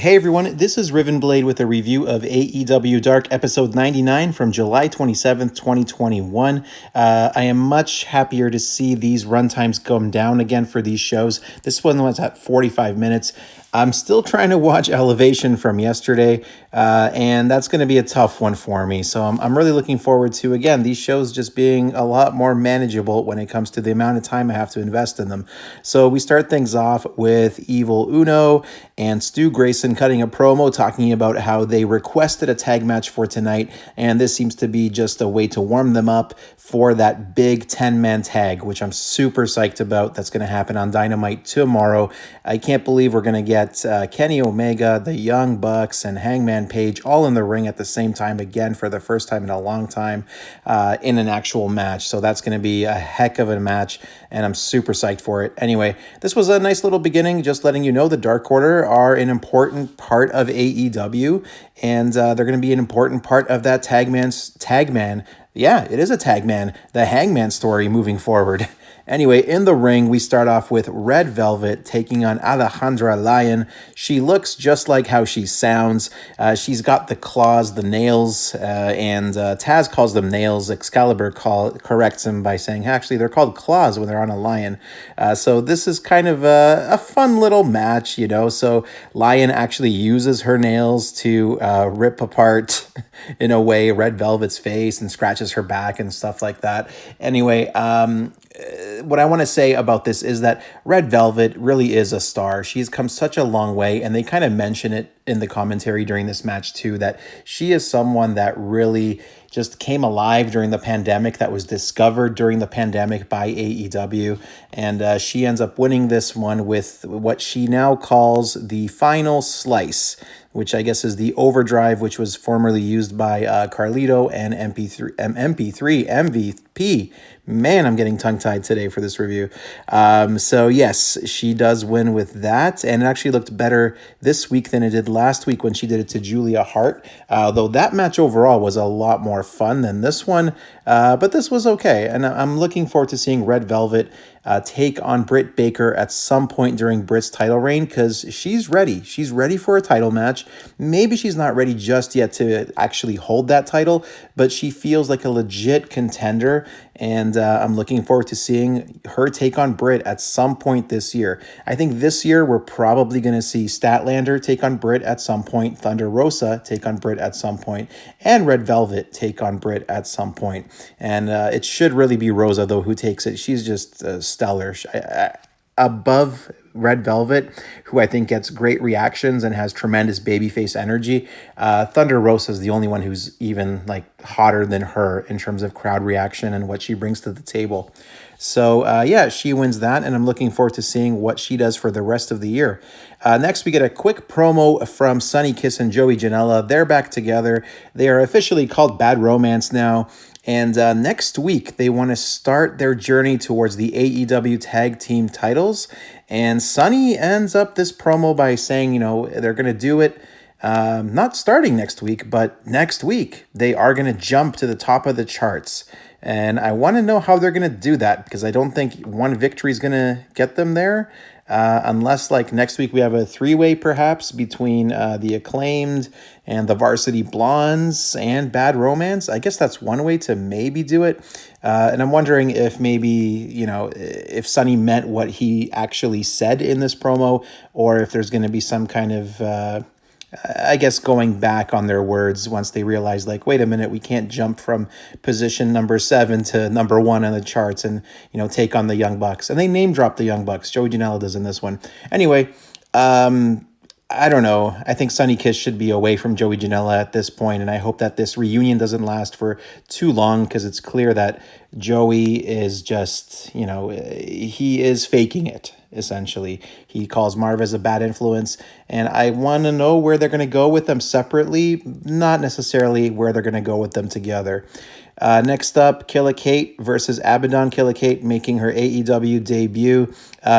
Hey everyone, this is Riven Blade with a review of AEW Dark episode 99 from July 27th, 2021. I am much happier to see these runtimes come down again for these shows. This one was at 45 minutes. I'm still trying to watch Elevation from yesterday, and that's going to be a tough one for me. So I'm really looking forward to, again, these shows just being a lot more manageable when it comes to the amount of time I have to invest in them. So we start things off with Evil Uno and Stu Grayson cutting a promo talking about how they requested a tag match for tonight, and this seems to be just a way to warm them up for that big 10-man tag, which I'm super psyched about. That's going to happen on Dynamite tomorrow. I can't believe we're going to get Kenny Omega, the Young Bucks, and Hangman Page all in the ring at the same time again for the first time in a long time in an actual match. So that's going to be a heck of a match, and I'm super psyched for it. Anyway, this was a nice little beginning, just letting you know the Dark Order are an important part of AEW, and they're going to be an important part of that tagman. Yeah, it is a tagman, the Hangman story moving forward. Anyway, in the ring, we start off with Red Velvet taking on Alejandra Lyon. She looks just like how she sounds. She's got the claws, the nails, and Taz calls them nails. Excalibur corrects him by saying, actually, they're called claws when they're on a lion. So this is kind of a fun little match, you know. So Lyon actually uses her nails to rip apart, in a way, Red Velvet's face and scratches her back and stuff like that. Anyway, what I want to say about this is that Red Velvet really is a star. She's come such a long way, and they kind of mention it in the commentary during this match too, that she is someone that really just came alive during the pandemic, that was discovered during the pandemic by AEW, and she ends up winning this one with what she now calls the final slice, which I guess is the overdrive, which was formerly used by Carlito and MP3 MVP. Man, I'm getting tongue-tied today for this review. So yes, she does win with that, and it actually looked better this week than it did last week when she did it to Julia Hart, though that match overall was a lot more fun than this one, but this was okay, and I'm looking forward to seeing Red Velvet take on Britt Baker at some point during Britt's title reign, because she's ready. She's ready for a title match. Maybe she's not ready just yet to actually hold that title, but she feels like a legit contender, and I'm looking forward to seeing her take on Britt at some point this year. I think this year we're probably going to see Statlander take on Britt at some point, Thunder Rosa take on Britt at some point, and Red Velvet take on Britt at some point. And it should really be Rosa, though, who takes it. She's just stellar. Above Red Velvet, who I think gets great reactions and has tremendous babyface energy, Thunder Rosa is the only one who's even like hotter than her in terms of crowd reaction and what she brings to the table. So yeah, she wins that, and I'm looking forward to seeing what she does for the rest of the year. Next, we get a quick promo from Sonny Kiss and Joey Janella. They're back together. They are officially called Bad Romance now. And next week, they want to start their journey towards the AEW Tag Team titles. And Sonny ends up this promo by saying, you know, they're going to do it not starting next week, but next week. They are going to jump to the top of the charts. And I want to know how they're going to do that, because I don't think one victory is going to get them there. Unless, like, next week we have a three-way, perhaps, between the Acclaimed and the Varsity Blondes and Bad Romance. I guess that's one way to maybe do it. And I'm wondering if maybe, you know, if Sonny meant what he actually said in this promo, or if there's going to be some kind of... I guess going back on their words once they realize, like, wait a minute, we can't jump from position number 7 to number 1 on the charts and, you know, take on the Young Bucks. And they name drop the Young Bucks. Joey Janela does in this one. Anyway, I don't know. I think Sonny Kiss should be away from Joey Janela at this point, and I hope that this reunion doesn't last for too long, because it's clear that Joey is just, you know, he is faking it, essentially. He calls Marvez a bad influence, and I want to know where they're going to go with them separately, not necessarily where they're going to go with them together. Next up, Killa Kate versus Abaddon. Killa Kate making her AEW debut.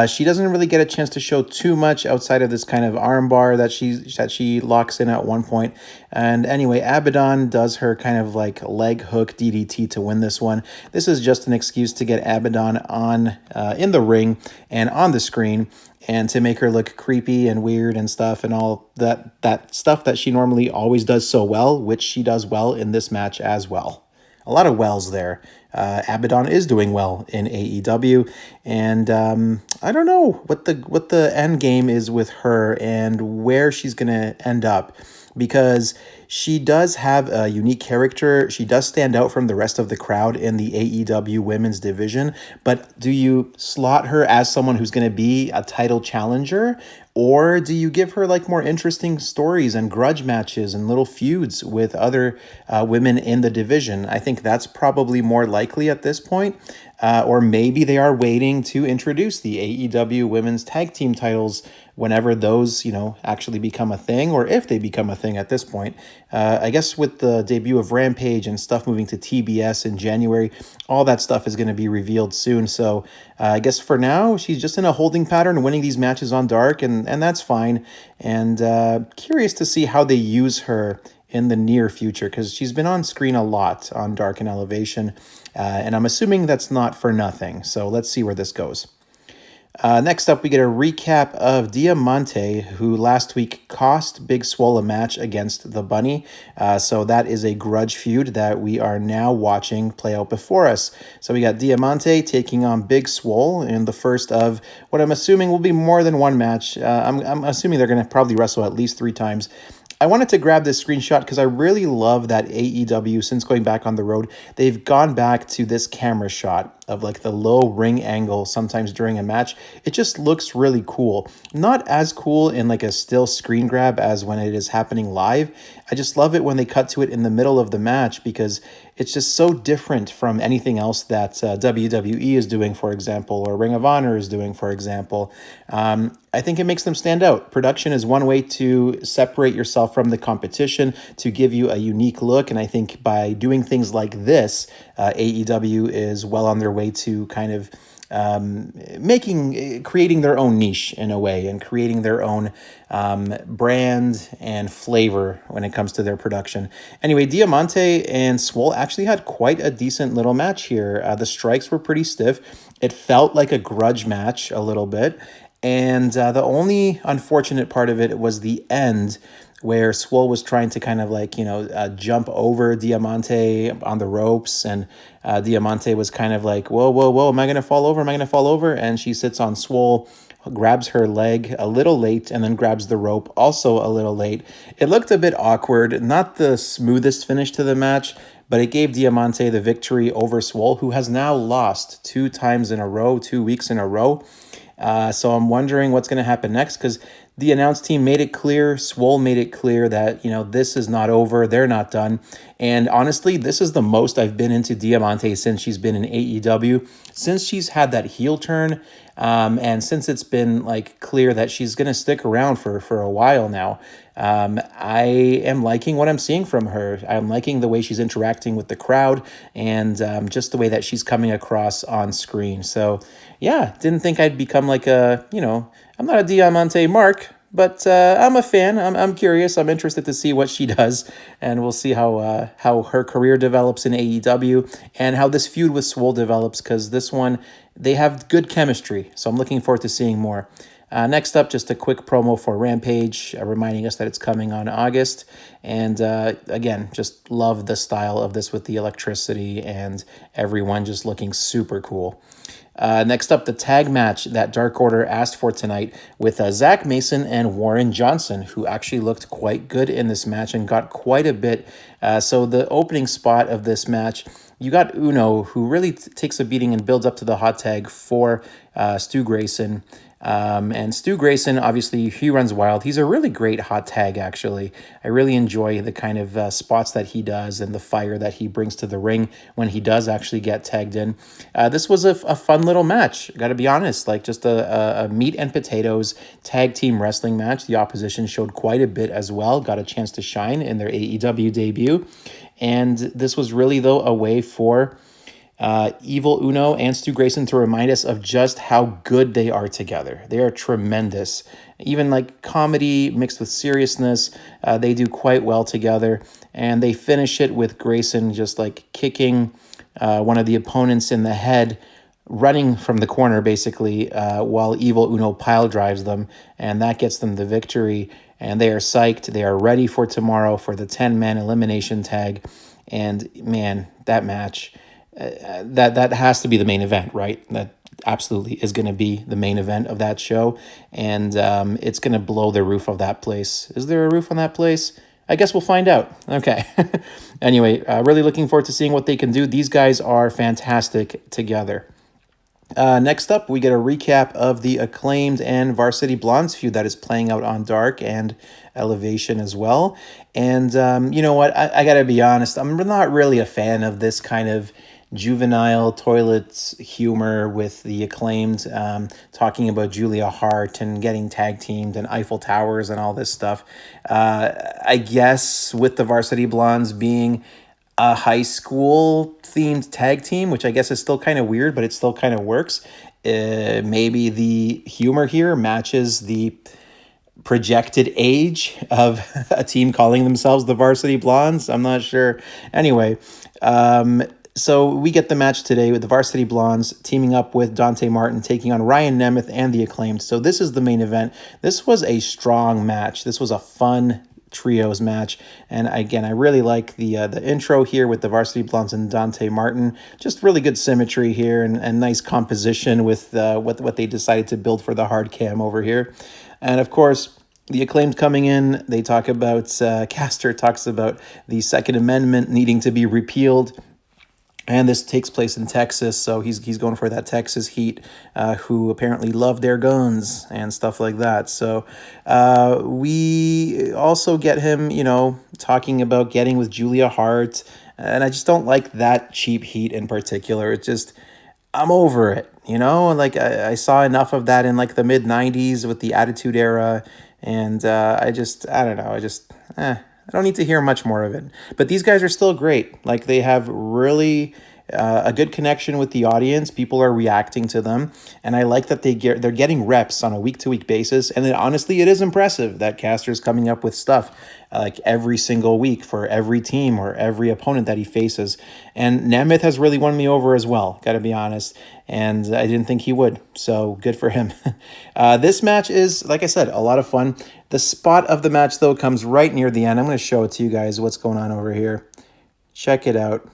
She doesn't really get a chance to show too much outside of this kind of armbar that she locks in at one point. And anyway, Abaddon does her kind of like leg hook DDT to win this one. This is just an excuse to get Abaddon on in the ring and on the screen, and to make her look creepy and weird and stuff, and all that stuff that she normally always does so well, which she does well in this match as well. A lot of wells there. Abaddon is doing well in AEW, and I don't know what the end game is with her and where she's gonna end up, because she does have a unique character. She does stand out from the rest of the crowd in the AEW women's division, but do you slot her as someone who's going to be a title challenger, or do you give her like more interesting stories and grudge matches and little feuds with other women in the division? I think that's probably more likely at this point. Or maybe they are waiting to introduce the AEW women's tag team titles whenever those, actually become a thing, or if they become a thing at this point. I guess with the debut of Rampage and stuff moving to TBS in January, all that stuff is going to be revealed soon. So I guess for now, she's just in a holding pattern, winning these matches on Dark, and that's fine. And curious to see how they use her in the near future, because she's been on screen a lot on Dark and Elevation, and I'm assuming that's not for nothing. So let's see where this goes. Next up, we get a recap of Diamante, who last week cost Big Swole a match against the Bunny. So that is a grudge feud that we are now watching play out before us. So we got Diamante taking on Big Swole in the first of what I'm assuming will be more than one match. I'm assuming they're going to probably wrestle at least 3 times. I wanted to grab this screenshot because I really love that AEW, since going back on the road, they've gone back to this camera shot of like the low ring angle sometimes during a match. It just looks really cool. Not as cool in like a still screen grab as when it is happening live. I just love it when they cut to it in the middle of the match, because it's just so different from anything else that WWE is doing, for example, or Ring of Honor is doing, for example. I think it makes them stand out. Production is one way to separate yourself from the competition, to give you a unique look. And I think by doing things like this, AEW is well on their way to kind of creating their own niche in a way, and creating their own brand and flavor when it comes to their production. Anyway, Diamante and Swole actually had quite a decent little match here. The strikes were pretty stiff. It felt like a grudge match a little bit. And the only unfortunate part of it was the end, where Swole was trying to kind of like, jump over Diamante on the ropes. And Diamante was kind of like, whoa, whoa, whoa, am I going to fall over? Am I going to fall over? And she sits on Swole, grabs her leg a little late, and then grabs the rope also a little late. It looked a bit awkward, not the smoothest finish to the match, but it gave Diamante the victory over Swole, who has now lost 2 times in a row, 2 weeks in a row. So I'm wondering what's going to happen next, because the announce team made it clear, Swole made it clear that, this is not over. They're not done. And honestly, this is the most I've been into Diamante since she's been in AEW, since she's had that heel turn. And since it's been like clear that she's going to stick around for a while now. I am liking what I'm seeing from her. I'm liking the way she's interacting with the crowd, and just the way that she's coming across on screen. So yeah, didn't think I'd become like I'm not a Diamante mark, but I'm a fan. I'm curious. I'm interested to see what she does, and we'll see how her career develops in AEW, and how this feud with Swole develops, because this one, they have good chemistry. So I'm looking forward to seeing more. Next up, just a quick promo for Rampage, reminding us that it's coming on August. And again, just love the style of this with the electricity and everyone just looking super cool. Next up, the tag match that Dark Order asked for tonight with Zach Mason and Warren Johnson, who actually looked quite good in this match and got quite a bit. So the opening spot of this match, you got Uno, who really takes a beating and builds up to the hot tag for Stu Grayson. And Stu Grayson, obviously, he runs wild. He's a really great hot tag, actually. I really enjoy the kind of spots that he does and the fire that he brings to the ring when he does actually get tagged in. This was a fun little match, got to be honest. Like just a meat and potatoes tag team wrestling match. The opposition showed quite a bit as well, got a chance to shine in their AEW debut. And this was really, though, a way for Evil Uno and Stu Grayson to remind us of just how good they are together. They are tremendous. Even like comedy mixed with seriousness, they do quite well together. And they finish it with Grayson just like kicking one of the opponents in the head, running from the corner basically, while Evil Uno pile drives them. And that gets them the victory. And they are psyched. They are ready for tomorrow for the 10-man elimination tag. And man, that match... that has to be the main event, right? That absolutely is going to be the main event of that show, and it's going to blow the roof of that place. Is there a roof on that place? I guess we'll find out. Okay. Anyway, really looking forward to seeing what they can do. These guys are fantastic together. Next up, we get a recap of the Acclaimed and Varsity Blondes feud that is playing out on Dark and Elevation as well. And you know what? I got to be honest. I'm not really a fan of this kind of juvenile toilet humor with the Acclaimed, talking about Julia Hart and getting tag teamed and Eiffel Towers and all this stuff. I guess with the Varsity Blondes being a high school themed tag team, which I guess is still kind of weird, but it still kind of works. Maybe the humor here matches the projected age of a team calling themselves the Varsity Blondes. I'm not sure. Anyway, so we get the match today with the Varsity Blondes teaming up with Dante Martin, taking on Ryan Nemeth and the Acclaimed. So this is the main event. This was a strong match. This was a fun trios match, and again, I really like the intro here with the Varsity Blondes and Dante Martin. Just really good symmetry here, and nice composition with what they decided to build for the hard cam over here. And of course, the Acclaimed coming in, they talk about Caster talks about the Second Amendment needing to be repealed. And this takes place in Texas, so he's going for that Texas heat, who apparently love their guns and stuff like that. So we also get him, talking about getting with Julia Hart, and I just don't like that cheap heat in particular. It just, I'm over it, Like I saw enough of that in like the mid-90s with the Attitude Era, and I don't know, I don't need to hear much more of it. But these guys are still great. Like, they have really a good connection with the audience. People are reacting to them. And I like that they're getting reps on a week-to-week basis. And then, honestly, it is impressive that Caster's coming up with stuff like every single week for every team or every opponent that he faces. And Nemeth has really won me over as well, got to be honest. And I didn't think he would, so good for him. This match is, like I said, a lot of fun. The spot of the match, though, comes right near the end. I'm going to show it to you guys what's going on over here. Check it out.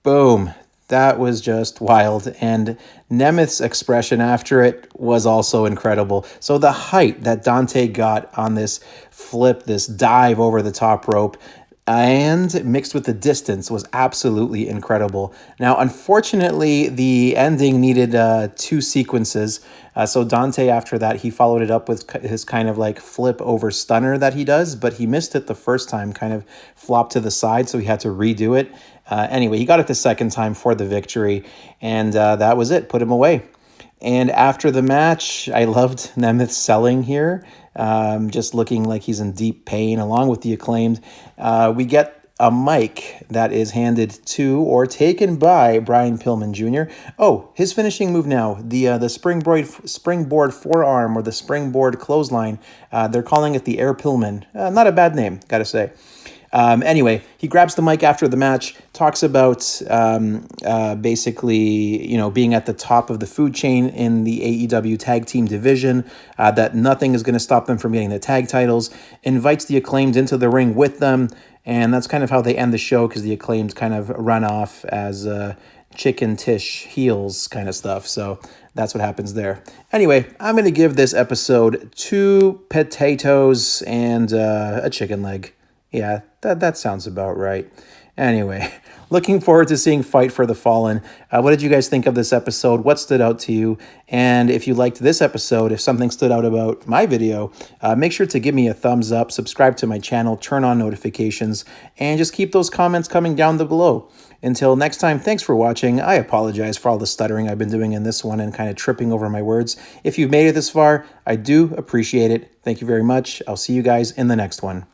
Boom. That was just wild. And Nemeth's expression after it was also incredible. So the height that Dante got on this flip, this dive over the top rope, and mixed with the distance was absolutely incredible. Now, unfortunately, the ending needed 2 sequences. So Dante, after that, he followed it up with his kind of like flip over stunner that he does, but he missed it the first time, kind of flopped to the side, so he had to redo it. Anyway, he got it the second time for the victory, and that was it, put him away. And after the match, I loved Nemeth selling here, just looking like he's in deep pain, along with the Acclaimed. We get a mic that is handed to or taken by Brian Pillman Jr. Oh, his finishing move now, the springboard forearm or the springboard clothesline. They're calling it the Air Pillman. Not a bad name, gotta say. Anyway, he grabs the mic after the match, talks about basically, being at the top of the food chain in the AEW tag team division, that nothing is going to stop them from getting the tag titles, invites the Acclaimed into the ring with them, and that's kind of how they end the show, because the Acclaimed kind of run off as chicken tish heels kind of stuff. So that's what happens there. Anyway, I'm going to give this episode 2 potatoes and a chicken leg. Yeah, that sounds about right. Anyway, looking forward to seeing Fight for the Fallen. What did you guys think of this episode? What stood out to you? And if you liked this episode, if something stood out about my video, make sure to give me a thumbs up, subscribe to my channel, turn on notifications, and just keep those comments coming down below. Until next time, thanks for watching. I apologize for all the stuttering I've been doing in this one and kind of tripping over my words. If you've made it this far, I do appreciate it. Thank you very much. I'll see you guys in the next one.